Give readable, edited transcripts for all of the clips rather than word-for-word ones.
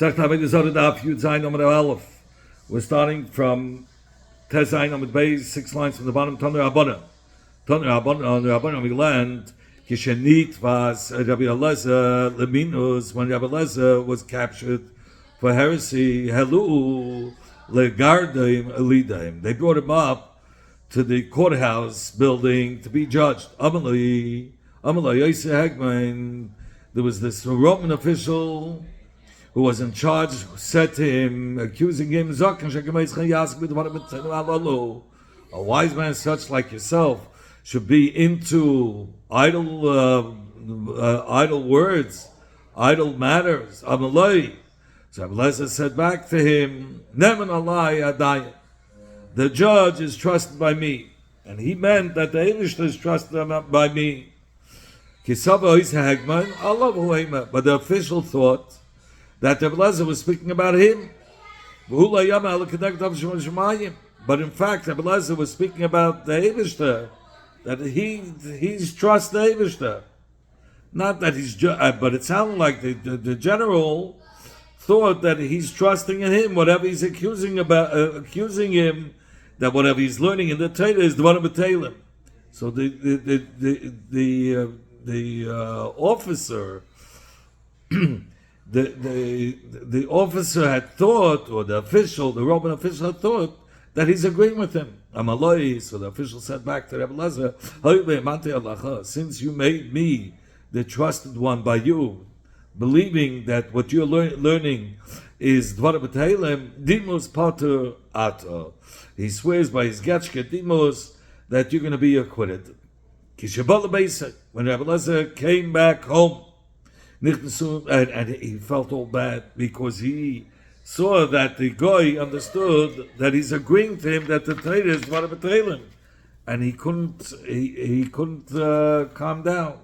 Sagt Avoda zara daf Yud Zayin Amud Aleph. We're starting from Tes Zayin Amud Beis, 6 lines from the bottom. Tanur Avoda, we learned Kishenit was Rabbi Eliezer Leminus, when Rabbi Eliezer was captured for heresy. Helu legardim elidaim. They brought him up to the courthouse building to be judged. Amalei Yosef Hegman. There was this Roman official who was in charge, who said to him, accusing him, a wise man such like yourself should be into idle words, idle matters. Amalei. So Abelazar said back to him, Neman alai adayim. The judge is trusted by me. And he meant that the Eilishter is trusted by me. But the official thought that Abelazar was speaking about him. But in fact, Abelazar was speaking about the Eilishter, that he's trust the Eilishter. Not that he's, but it sounded like the general thought that he's trusting in him, whatever he's accusing him, that whatever he's learning in the Torah is the one of B'Teilim. So the officer, the officer had thought, or the Roman official had thought that he's agreeing with him. Amaloi. So the official said back to Rabbi Eliezer, since you made me the trusted one by you, believing that what you're learning is Dvar B'Teilim, Dimus Pater Ato. He swears by his Getchke Dimus that you're going to be acquitted. When Rabbi Eliezer came back home, and he felt all bad because he saw that the guy understood that he's agreeing to him that the Torah is Dvar B'Teilim, and he couldn't calm down.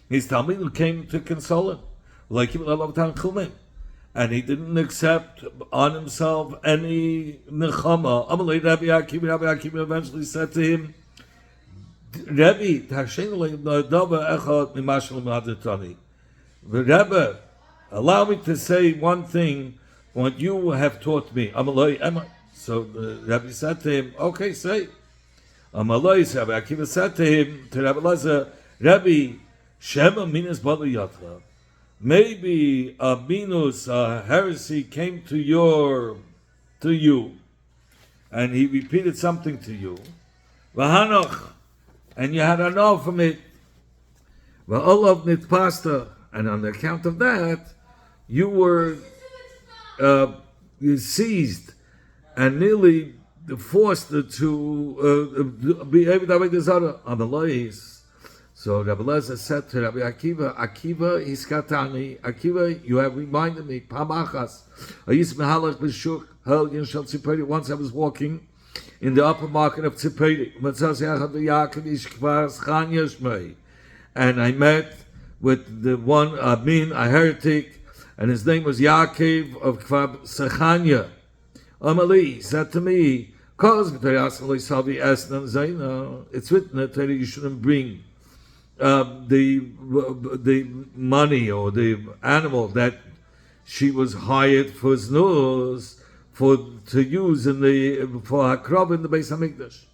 His Talmud came to console him, and he didn't accept on himself any nechama. Rabbi Akiva eventually said to him, Rebbe, allow me to say one thing, what you have taught me. So the Rebbe said to him, okay, say. Rabbi Akiva said to him, to Rabbi Eliezer, Rebbe, Shema minus bali yatra. Maybe a minus, a heresy came to you, and he repeated something to you. V'hanoch, and you had enough from it. V'olav nitpasta, and on the account of that, you were seized and nearly forced to be able to make the zara on the laws. So Rabbi Eliezer said to Rabbi Akiva, Akiva hiskatani, Akiva, you have reminded me, Pamachas, once I was walking in the upper market of Tziperi, and I met with the one, a heretic, and his name was Yaakov of Kfar Sechanya. Amali said to me, it's written that you shouldn't bring the money or the animal that she was hired for znuz to use for hakrov in the Beis Hamikdash.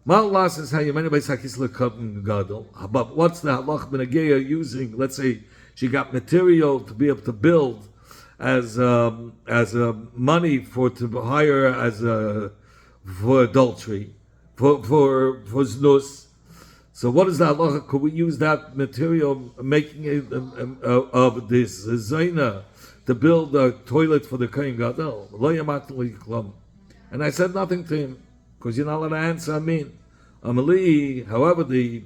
Ma'alas is how you many Beis Hakis gadol. But what's the halach benageya using? Let's say she got material to be able to build as money to hire for adultery, for znus. So what is the halacha? Could we use that material, making it of this zaina, to build a toilet for the Kohen Gadol? And I said nothing to him, because you're not allowed to answer Amin. Amali, however, the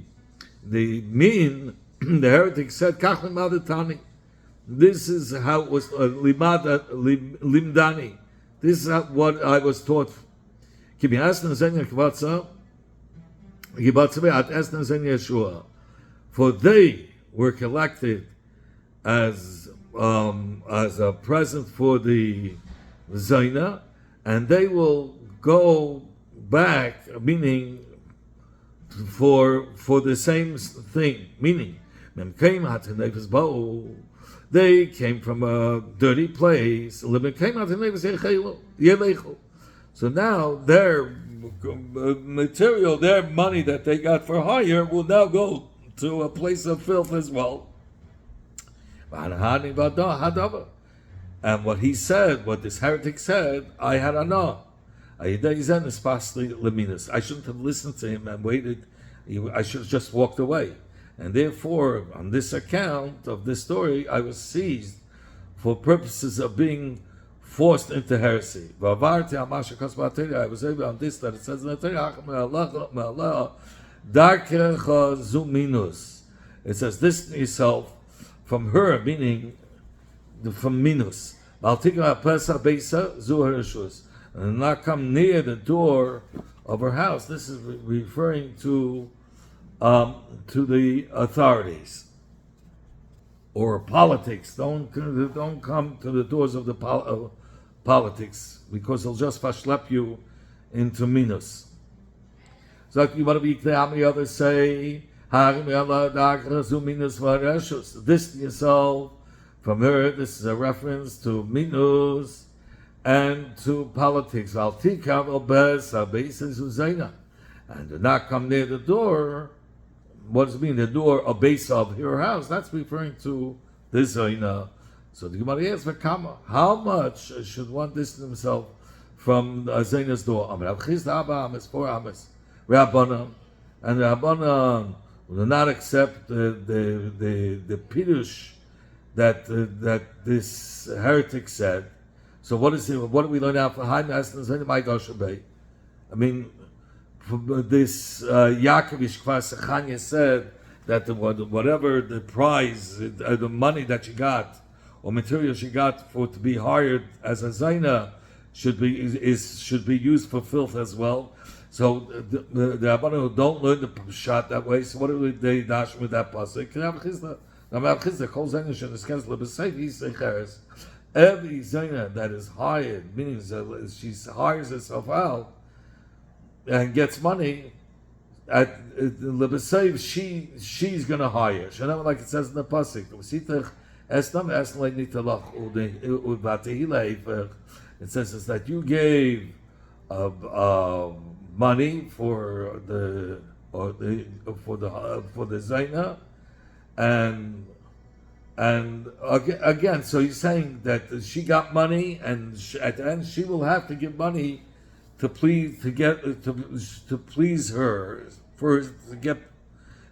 mean, the heretic said, Kach limadatani. This is how it was, limdani. This is what I was taught. For they were collected as a present for the Zaina, and they will go back, meaning for the same thing, meaning They came from a dirty place. So now their material, their money that they got for hire will now go to a place of filth as well. And what he said, what this heretic said, I had anah. I shouldn't have listened to him and waited. I should have just walked away. And therefore, on this account of this story, I was seized for purposes of being forced into heresy. I was able on this that it says in the Torah, it says this in yourself from her, meaning from minus. And not come near the door of her house. This is referring to the authorities or politics. Don't come to the doors of the politics, because they'll just fashlep you into minus. So you want to be clear. How many others say this yourself from her? This is a reference to minus and to politics. And do not come near the door. What does it mean? The door, a base of her house. That's referring to this Zaina. So the Gemara asks, how much should one distance himself from Zaina's door? And the Rabbanan will not accept the pirush that this heretic said. So what is it? What do we learn out for Haim Aslan my Goshabay? I mean, this Yaakovish Kvasachanya said that whatever the prize, the money that she got or material she got for to be hired as a Zaina should be used for filth as well. So the Rabbanan who don't learn the shot that way. So what do they dash with that pasuk? Every Zaina that is hired, meaning she hires herself out and gets money, at Lebesayv, she's going to hire. Like it says in the pasuk, it says that you gave money for the Zaina, and again, so he's saying that she got money, and at the end she will have to give money to please her,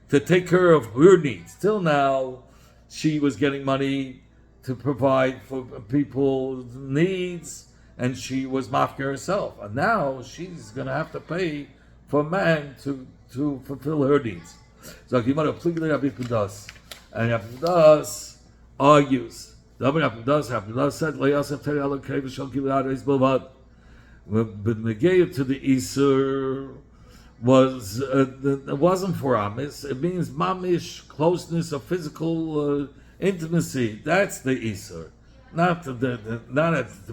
to take care of her needs. Till now, she was getting money to provide for people's needs, and she was mafka herself. And now she's going to have to pay for a man to fulfill her needs. So and Rabbi Kudas argues. Rabbi said, but Megeya to the Isur wasn't for Amis. It means mamish, closeness of physical intimacy. That's the Isur, not to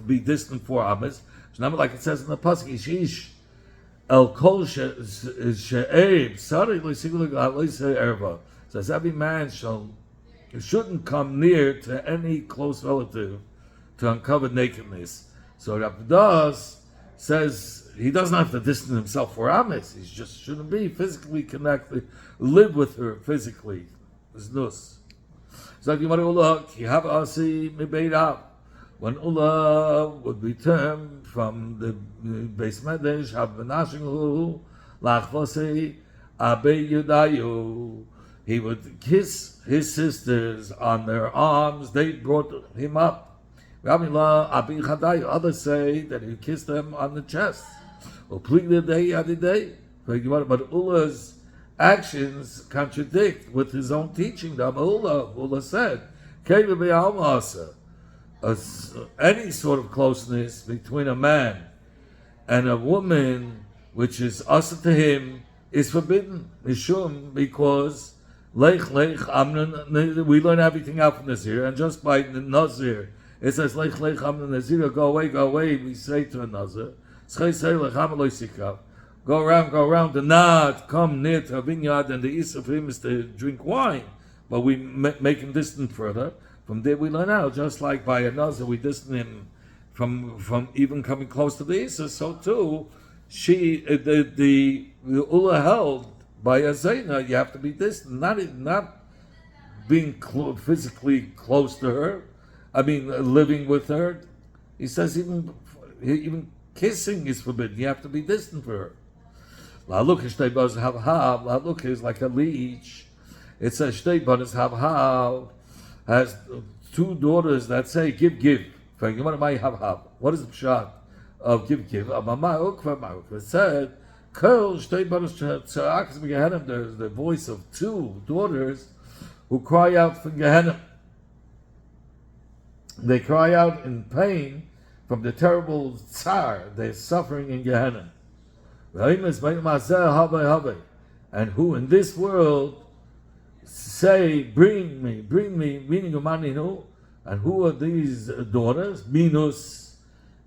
be distant for Amis. Like it says in the pasuk, Ishish el kol she'eib sari l'sigul erva. Says every man shouldn't come near to any close relative to uncover nakedness. So Rabbi says he doesn't have to distance himself for Amis. He just shouldn't be physically connected, live with her physically. It's nus. So when Ula would return from the Beis Medrash, he would kiss his sisters on their arms. They brought him up. Others say that he kissed them on the chest. But Ula's actions contradict with his own teaching. Ula said, any sort of closeness between a man and a woman, which is asa to him, is forbidden. Mishum, because we learn everything out from Nazir, and just by the Nazir, it says lech amnon Nazir, go away. We say to a Nazir, go around, do not come near to a vineyard, and the Isa for him is to drink wine, but we make him distant further. From there we learn out, just like by another we distance him from even coming close to the Isa, so too, the Ula held by a Zaina, you have to be distant, not being physically close to her, living with her. He says even kissing is forbidden, you have to be distant for her. Laluk is like a leech. It says Shteibanas Havhav has two daughters that say give. What is the pshat of give? It said there's the voice of two daughters who cry out for Gehenna. They cry out in pain from the terrible tsar they're suffering in Gehenna. And who in this world say, bring me, meaning Umaninu, and who are these daughters? Minus,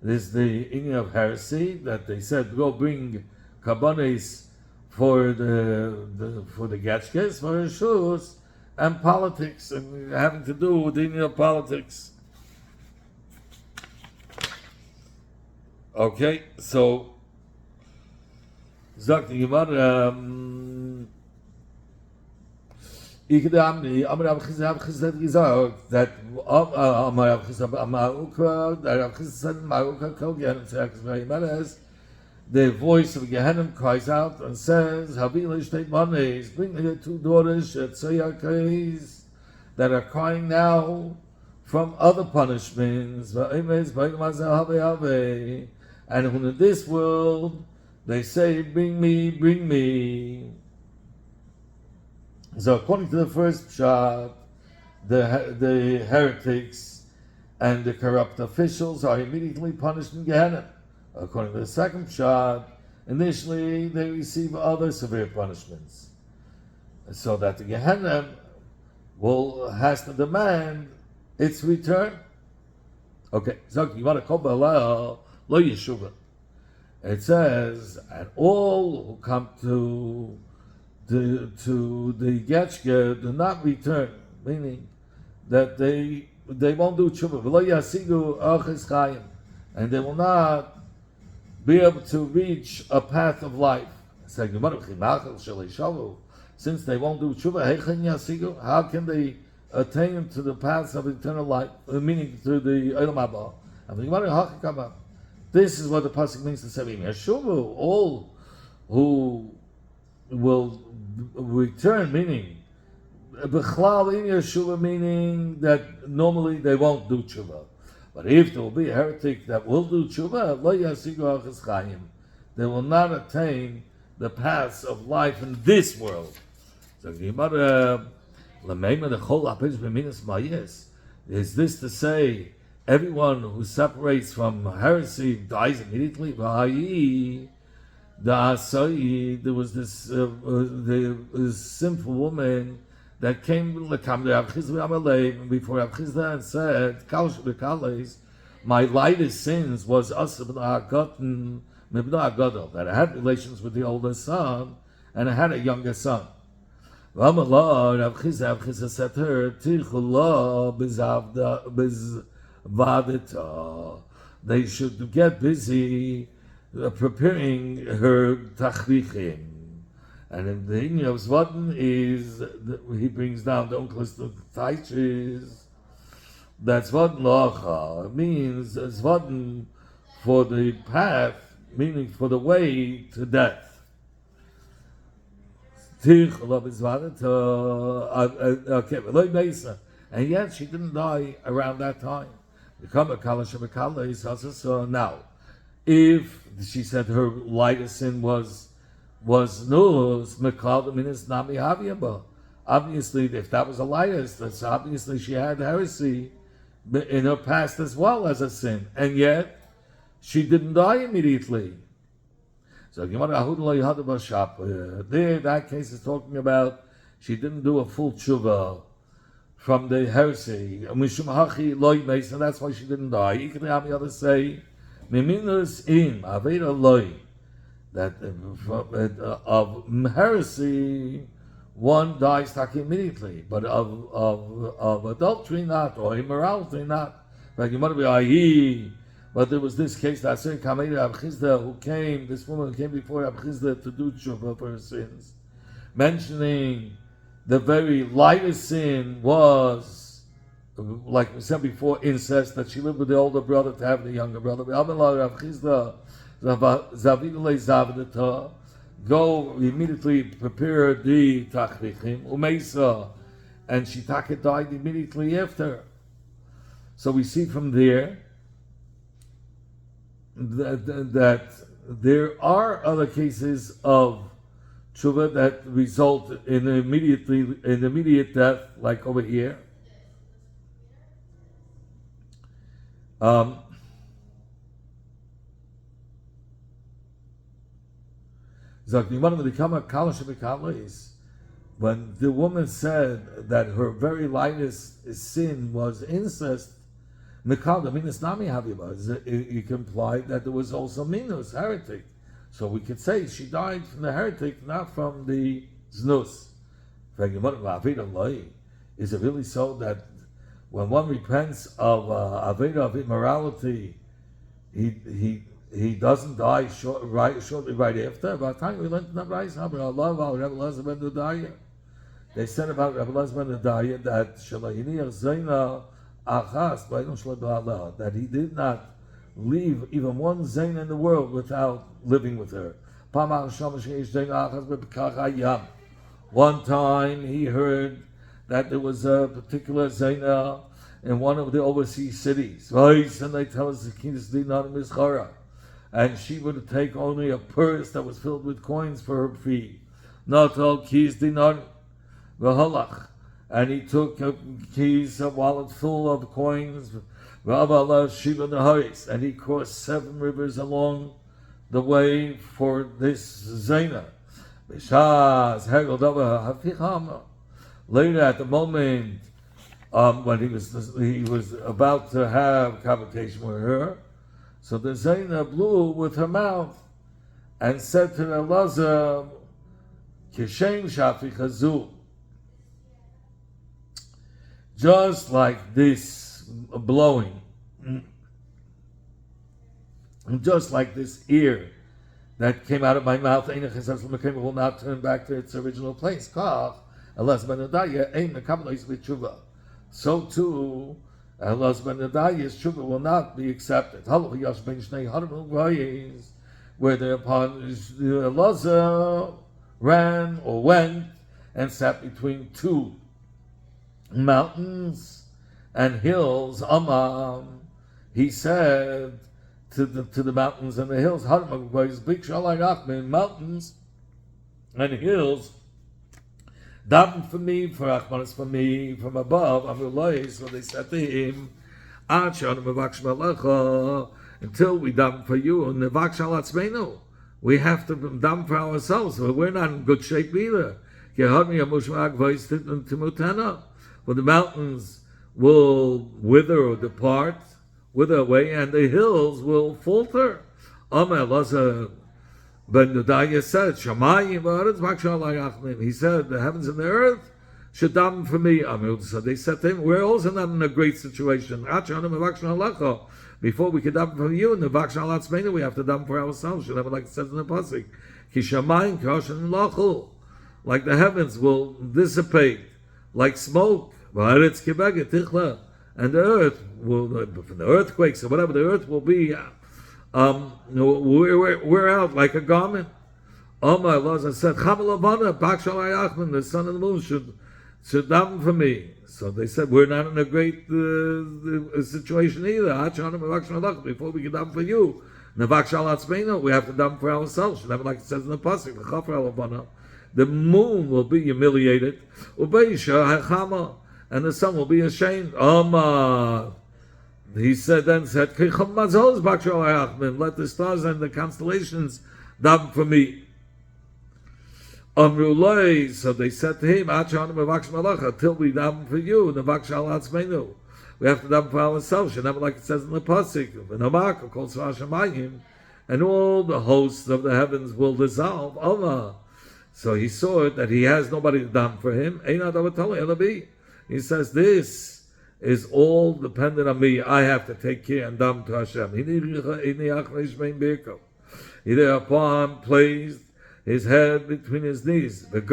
this is the inning of heresy, that they said, go bring Kabanes for the Getchkes, for Rishus, and politics, and having to do with the inning of politics. Okay, so sagt die Gemara, ich damni, aber hab gesagt that the voice of Gehenna cries out and says, Havila shtei manes, bring me the two daughters that are crying now from other punishments, and in this world they say, bring me. So according to the first pshat, the heretics and the corrupt officials are immediately punished in Gehenna. According to the second pshat, initially they receive other severe punishments, so that the Gehenna has to demand its return. Okay, so you want to call lo yeshuva. It says, and all who come to the Getchke do not return, meaning that they won't do tshuva. And they will not be able to reach a path of life. Since they won't do tshuva, how can they attain to the paths of eternal life, meaning to the Olam Haba? This is what the pasuk means to say, Yeshuvu, all who will return, meaning B'chlal in Yeshuva, meaning that normally they won't do tshuva. But if there will be a heretic that will do tshuva, lo yasigu achas chayim, they will not attain the paths of life in this world. So is this to say everyone who separates from heresy dies immediately? There was this sinful woman that came before Rav Chizda and said, my lightest sins was that I had relations with the older son and I had a younger son. Rav Chizda said to her, they should get busy preparing her tachrichim. And in the Inyan of Zvaden is, he brings down the uncles to Taichis, that Zvaden Locha means Zvaden for the path, meaning for the way to death. And yet she didn't die around that time. Now, if she said her lightest sin was nus, obviously, if that was the lightest, that's obviously she had heresy in her past as well as a sin, and yet she didn't die immediately. So there, that case is talking about she didn't do a full tshuva from the heresy, and that's why she didn't die. You can have the others say, that of heresy, one dies immediately, but of adultery not, or immorality not. Like you might be ayi. But there was this case that said Kamei Abchizda who came, this woman who came before Abchizda to do tshuva for her sins, mentioning the very lightest sin was, like we said before, incest, that she lived with the older brother to have the younger brother. Go immediately prepare the tachrichim, umeisa, and she died immediately after. So we see from there that there are other cases of tshuva that result in immediate death, like over here. When the woman said that her very lightest sin was incest, you can imply that there was also minus, heretic. So we could say she died from the heretic, not from the znus. Is it really so that when one repents of Avoda of immorality, he doesn't die shortly right after? By the time we learned the they said about Rebbe Elazar ben Adaya that that he did not leave even one zayn in the world without living with her. One time he heard that there was a particular zayna in one of the overseas cities, and they tell us the and she would take only a purse that was filled with coins for her fee. Not all keys dinar v'halach. And he took a wallet full of coins, and he crossed 7 rivers along the way for this zayna. Later, at the moment when he was about to have conversation with her, so the zayna blew with her mouth and said to Elazar, "Kishem shafichazu." Just like this blowing, just like this ear that came out of my mouth, will not turn back to its original place. So too, Elazar ben Adaya's tshuva will not be accepted. Where thereupon Elazar ran or went and sat between 2 mountains and hills. He said to the mountains and the hills, mountains and hills, daven for me, for Achmanis for me, from above. So they said to him, until we daven for you, we have to daven for ourselves, but we're not in good shape either. For the mountains will wither or wither away, and the hills will falter. Elazar ben Adaya said, he said, the heavens and the earth should daven for me. So they said to him, we're also not in a great situation. Before we can daven for you, and the we have to daven for ourselves. Like it says in the pasuk, like the heavens will dissipate like smoke, and the earth will, from the earthquakes or whatever, the earth will be wear out like a garment. Allah said, the sun and the moon should daven for me. So they said, we're not in a great situation either. Before we can daven for you, we have to daven for ourselves. Like it says in the pasuk, the moon will be humiliated, and the sun will be ashamed. He said, let the stars and the constellations daven for me. So they said to him, until we daven for you, we have to daven for ourselves. Like it says in the pasuk, and all the hosts of the heavens will dissolve. So he saw that he has nobody to dam for him. He says, this is all dependent on me. I have to take care and dam to Hashem. He thereupon placed his head between his knees. And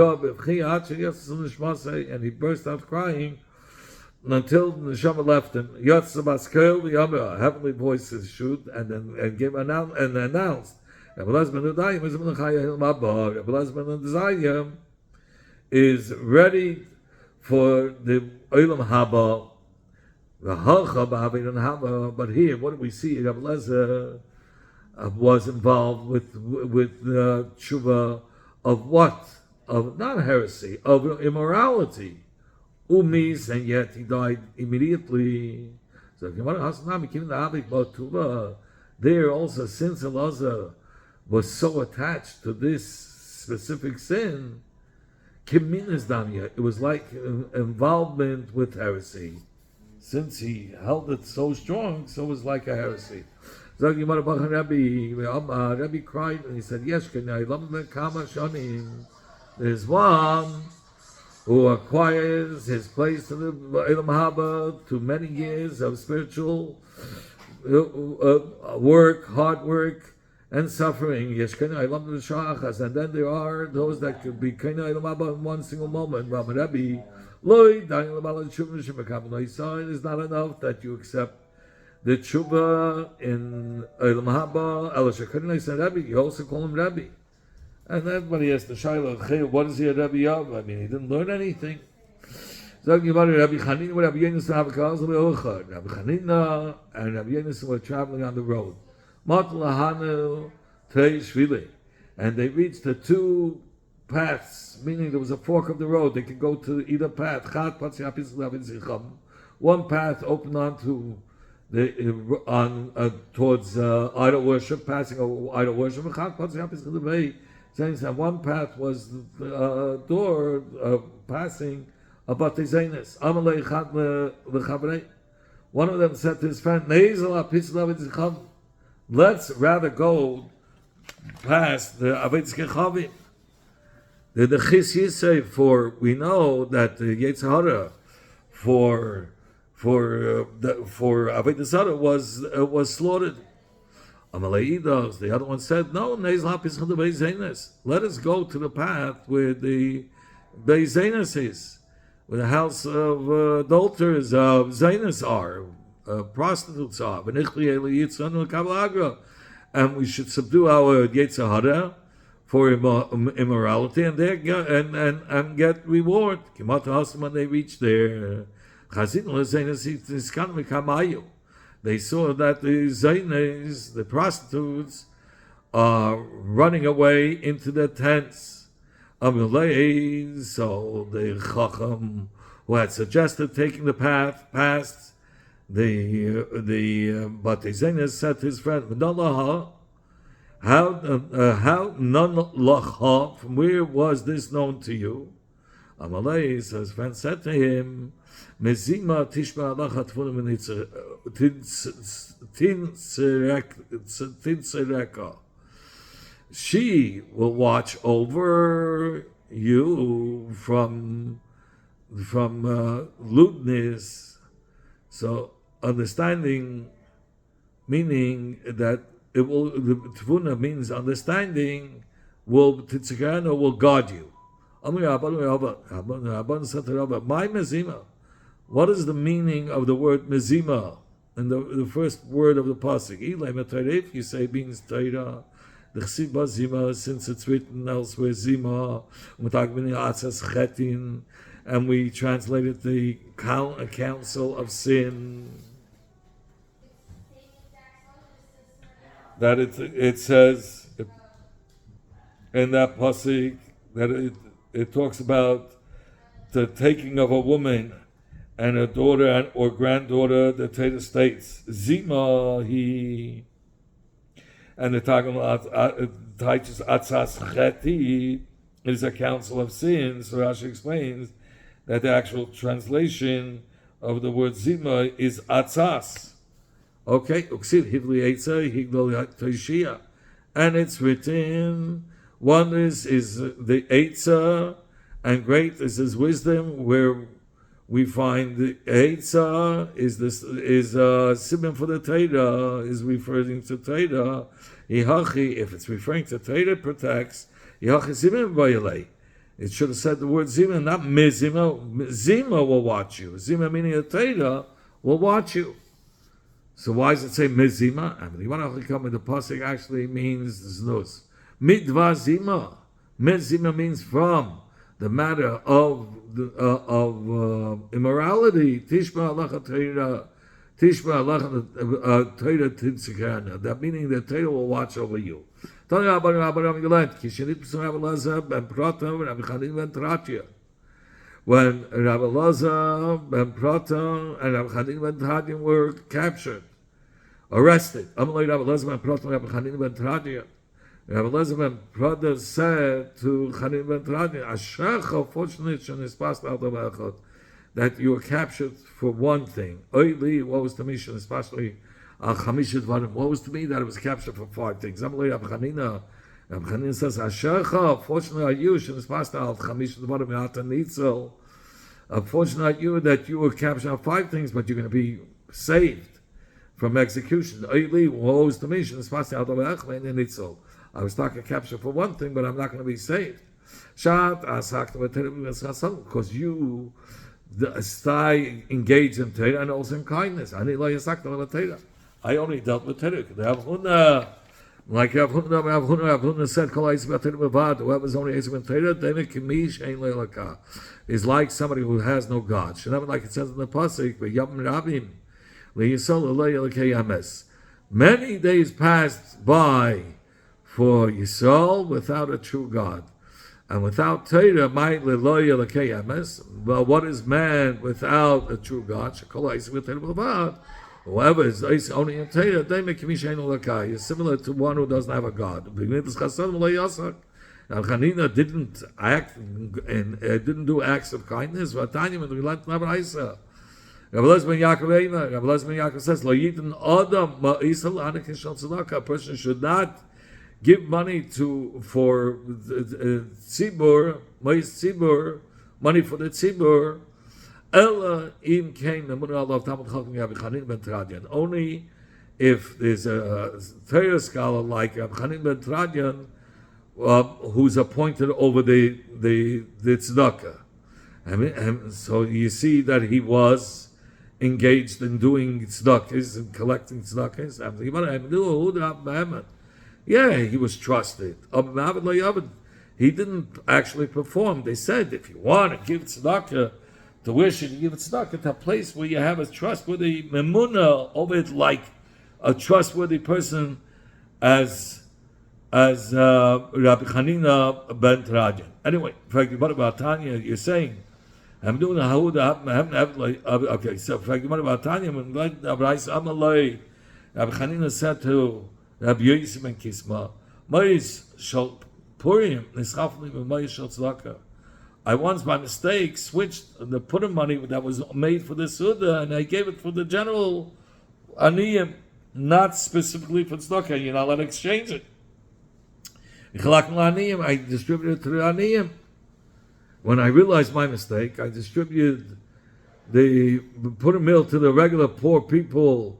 he burst out crying until the neshama left him. A heavenly voice issued and announced. Is ready for the Olam Haba, but here, what do we see? Rabbi Lezer was involved with tshuva of what? Of not heresy, of immorality. Umis, and yet he died immediately. So there also, since Elazar was so attached to this specific sin, it was like involvement with heresy. Since he held it so strong, so it was like a heresy. Rabbi cried and he said, there's one who acquires his place to the Olam Haba to many years of spiritual work, hard work, and suffering. And then there are those that could be in one single moment. It is not enough that you accept the tshuva in Olam Haba. You also call him Rabbi. And everybody asks the Shaila, what is he a Rabbi of? I mean, he didn't learn anything. Rabbi Chanina and Rabbi Yonasan were traveling on the road. And they reached the two paths, meaning there was a fork of the road. They could go to either path. One path opened onto towards idol worship, passing over idol worship. And one path was the door passing a Batei Zainis. One of them said to his friend, let's rather go past the Avoda Chavim. The Chis Yisei, for we know that the Yetzirah for Avoda Zara was slaughtered. Amaleidos, the other one said, no, let us go to the path where the Beis Zainis is, where the house of adulterers of Zainis are, prostitutes are, and we should subdue our Yetzirah for immorality and get reward. When they reached there, they saw that the Zainis, the prostitutes, are running away into the tents. So the Chacham, who had suggested taking the path past the Batei Zainis, said to his friend, how none lacha, from where was this known to you? Amalei, so his friend said to him, Mezima tishma alacha tfunim tinsereka. She will watch over you from lewdness. So understanding, meaning that it will, the tfuna means understanding, will guard you. My mezima. What is the meaning of the word mezima in the first word of the pasuk? If you say means Torah, the chsiba zima, since it's written elsewhere zima, and we translated the council of sin. That it says in that pasuk that it talks about the taking of a woman and a daughter or granddaughter, the Torah states, Zima he, and the talking about Taichus Atzas Cheti is a council of sins. So Rashi explains that the actual translation of the word Zima is Atzas. Okay, Uksiv Hivli Eitza Higdol Toishia. And it's written, One is the Eitzah, and great is his wisdom, where we find the Eitzah is simon for the Torah, is referring to Torah. Yihachi, if it's referring to Torah, protects. Yihachi simon v'yalei. It should have said the word zima, not mizima. Zima will watch you. Zima meaning a Torah will watch you. So why does it say mizima? I mean, the pasuk actually means znus. Midva zima. Mizima means from the matter of immorality. Tishma alacha Torah. Tishma alacha Torah tintzikana. That meaning that Torah will watch over you. When Rabbi Lazar ben Prata and Rabbi Chanin ben Tradya were captured, arrested. Rabbi Lazar ben Prata said to Chanin ben Tradya, Ashercha, fortunate that you were captured for one thing. Oili, what was the mission, especially what was to me that it was captured for 5 things. Rabbi Chanina says, Ashercha, fortunately are you, fortunate are you that you were captured for 5 things, but you're going to be saved from execution. What was the mission? I was not going to capture for one thing, but I'm not going to be saved. Because you engaged in Torah and also in kindness. I only dealt with Torah. Like Rav Huna said, whoever's only Eizim Torah, is like somebody who has no God. Like it says in the pasuk, many days passed by for Yisrael without a true God. And without Torah, well, what is man without a true God? Whoever is only in Torah, is similar to one who doesn't have a God. Now, Chanina didn't act and didn't do acts of kindness. Rabbi Lezben Yaakov says, a person should not give money for tzibur, money for the tzibur. Ella im came the Munah of Talmud Chacham Rabbi Chanin ben Tradyan. Only if there's a Torah scholar like Rabbi Chanin ben Tradyan who's appointed over the tzedakah. And so you see that he was engaged in doing tzedakahs and collecting tzedakahs. Yeah, he was trusted. He didn't actually perform. They said if you want to give tzedakah, to wish and give tzedakah to a place where you have a trustworthy memuna of it, like a trustworthy person as Rabbi Chanina ben Tradyan. Anyway, in fact, what about Tanya? You're saying I'm doing a Avoda. Okay, so in fact, what about Tanya? When Rabbi Chanina said to Rabbi Yosef ben Kisma, "Ma'is shal Purim nischafli v'ma'is shal tzedakah." I once, by mistake, switched the Purim money that was made for the Suda, and I gave it for the general Aniyim, not specifically for tzedakah. You're not allowed to exchange it. I distributed it to the Aniyim. When I realized my mistake, I distributed the Purim meal to the regular poor people.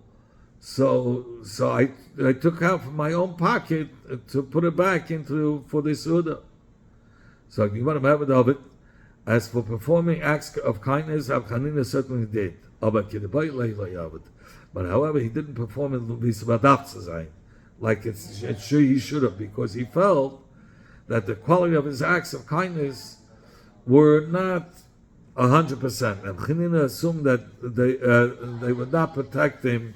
So I took out from my own pocket to put it back for the Suda. So you want to have it of it. As for performing acts of kindness, Chanina certainly did. But however, he didn't perform in Visvadav like he should have, because he felt that the quality of his acts of kindness were not 100%. And Chanina assumed that they would not protect him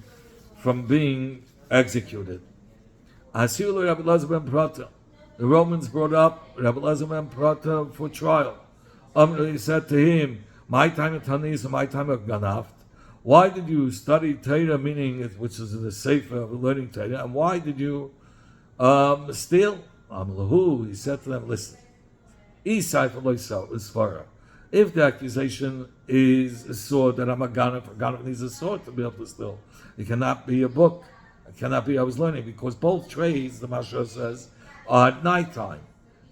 from being executed. The Romans brought up Rabbi Elazar ben Prata for trial. He said to him, "My time of Tanis and my time of Ganaft. Why did you study Torah, meaning which is in the Sefer of learning Torah, and why did you steal?" He said to them, "Listen, if the accusation is a sword that I'm a Ganav needs a sword to be able to steal. It cannot be a book. It cannot be I was learning, because both trades, the Mashra says, are at nighttime.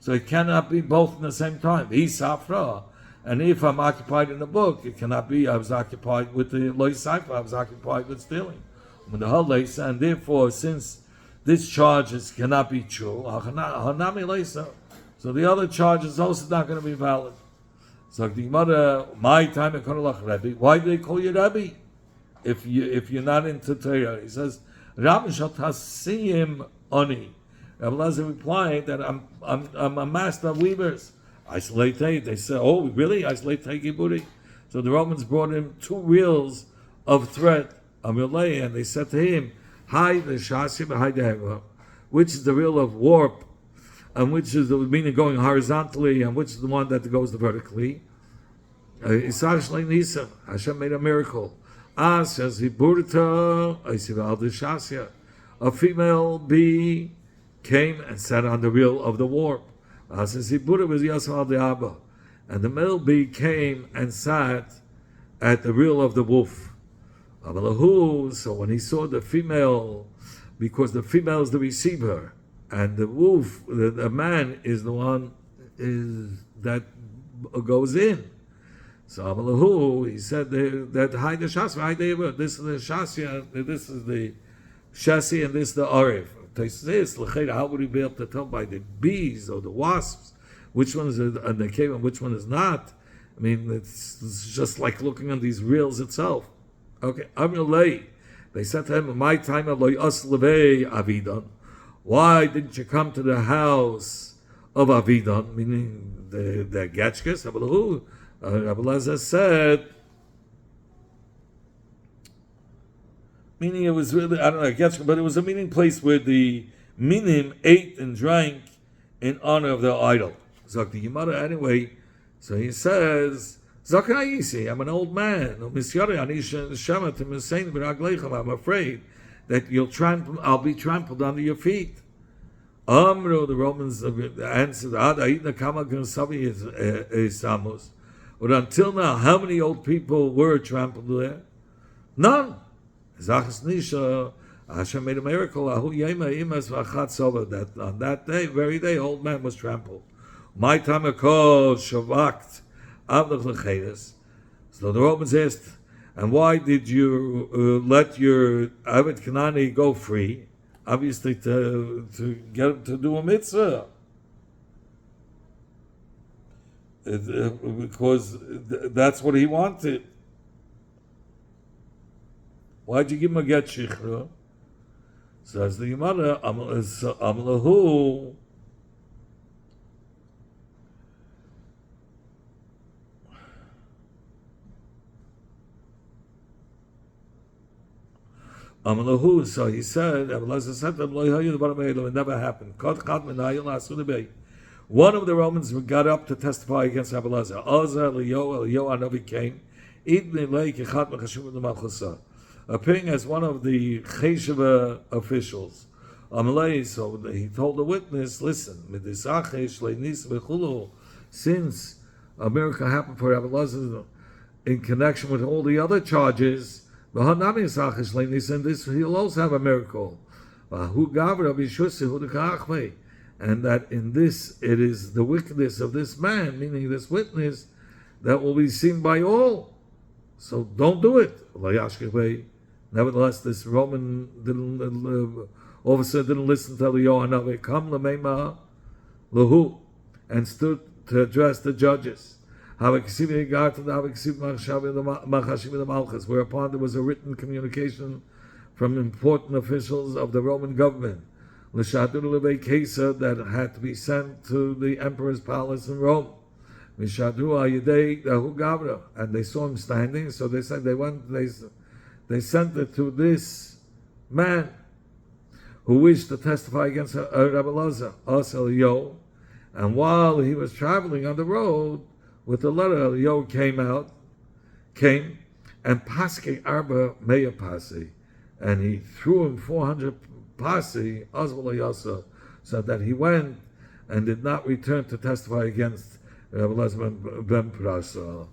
So it cannot be both in the same time. Isafra. And if I'm occupied in the book, it cannot be I was occupied with the loy cipher, I was occupied with stealing. When the halaisa, and therefore, since this charge cannot be true, hanami leisa, so the other charge is also not going to be valid. So the Gemara, my time at Konolach Rebbe, why do they call you Rebbe? If you're not into Torah, he says, Rabbi Shatasiyim Oni. Rabbi Lazar replied that I'm a master of weavers. Isolate. They said, oh, really? Isolate Giburi. So the Romans brought him 2 reels of thread, Amilay, and they said to him, Hi the Shasim, hi the Heva, which is the reel of warp, and which is the meaning going horizontally, and which is the one that goes vertically. Hashem made a miracle. Says a female bee came and sat on the reel of the warp. Says and the male bee came and sat at the reel of the wolf. So when he saw the female, because the female is the receiver, and the wolf, the man, is the one that goes in. So Amalahu, he said that hi the shasya, this is the shasya, this is the shasi, and this is the arif. How would he be able to tell by the bees or the wasps which one is in the cave and which one is not? I mean, it's just like looking on these reels itself. Okay, Amrulay, they said to him, my time Aloy Aslevei Avidan. Why didn't you come to the house of Avidan, meaning the Getchkes? Rabbi Lazar said, meaning it was really, I don't know, Getchkes, but it was a meeting place where the minim ate and drank in honor of their idol. Zok the Gemara anyway, so he says, I'm an old man. I'm afraid that I'll be trampled under your feet. Amro, the Romans answered, but until now, how many old people were trampled there? None. Hashem made a miracle that on that day, very day, old man was trampled. My time called Shavakt. So the Romans asked, and why did you let your Avid Kanani go free? Obviously to get him to do a mitzvah. Because that's what he wanted. Why'd you give him a get shichra? So as the Gemara, Amlahu, so he said, it never happened. One of the Romans got up to testify against Abelazar. Eliyahu came, appearing as one of the Cheshava officials. So he told the witness, listen, since a miracle happened for Abelazar in connection with all the other charges, and this he'll also have a miracle. And that in this it is the wickedness of this man, meaning this witness, that will be seen by all. So don't do it. Nevertheless, this Roman officer didn't listen to Eliyahu. Come lahu, and stood to address the judges. Whereupon there was a written communication from important officials of the Roman government that had to be sent to the emperor's palace in Rome. And they saw him standing, so they said they sent it to this man who wished to testify against Rabbi Lazar, and while he was traveling on the road with the letter, Eliyahu came and paske arba meya pasi, and he threw him 400 pasi azvalayasa, so that he went and did not return to testify against Rabbi Lazar ben Prasa.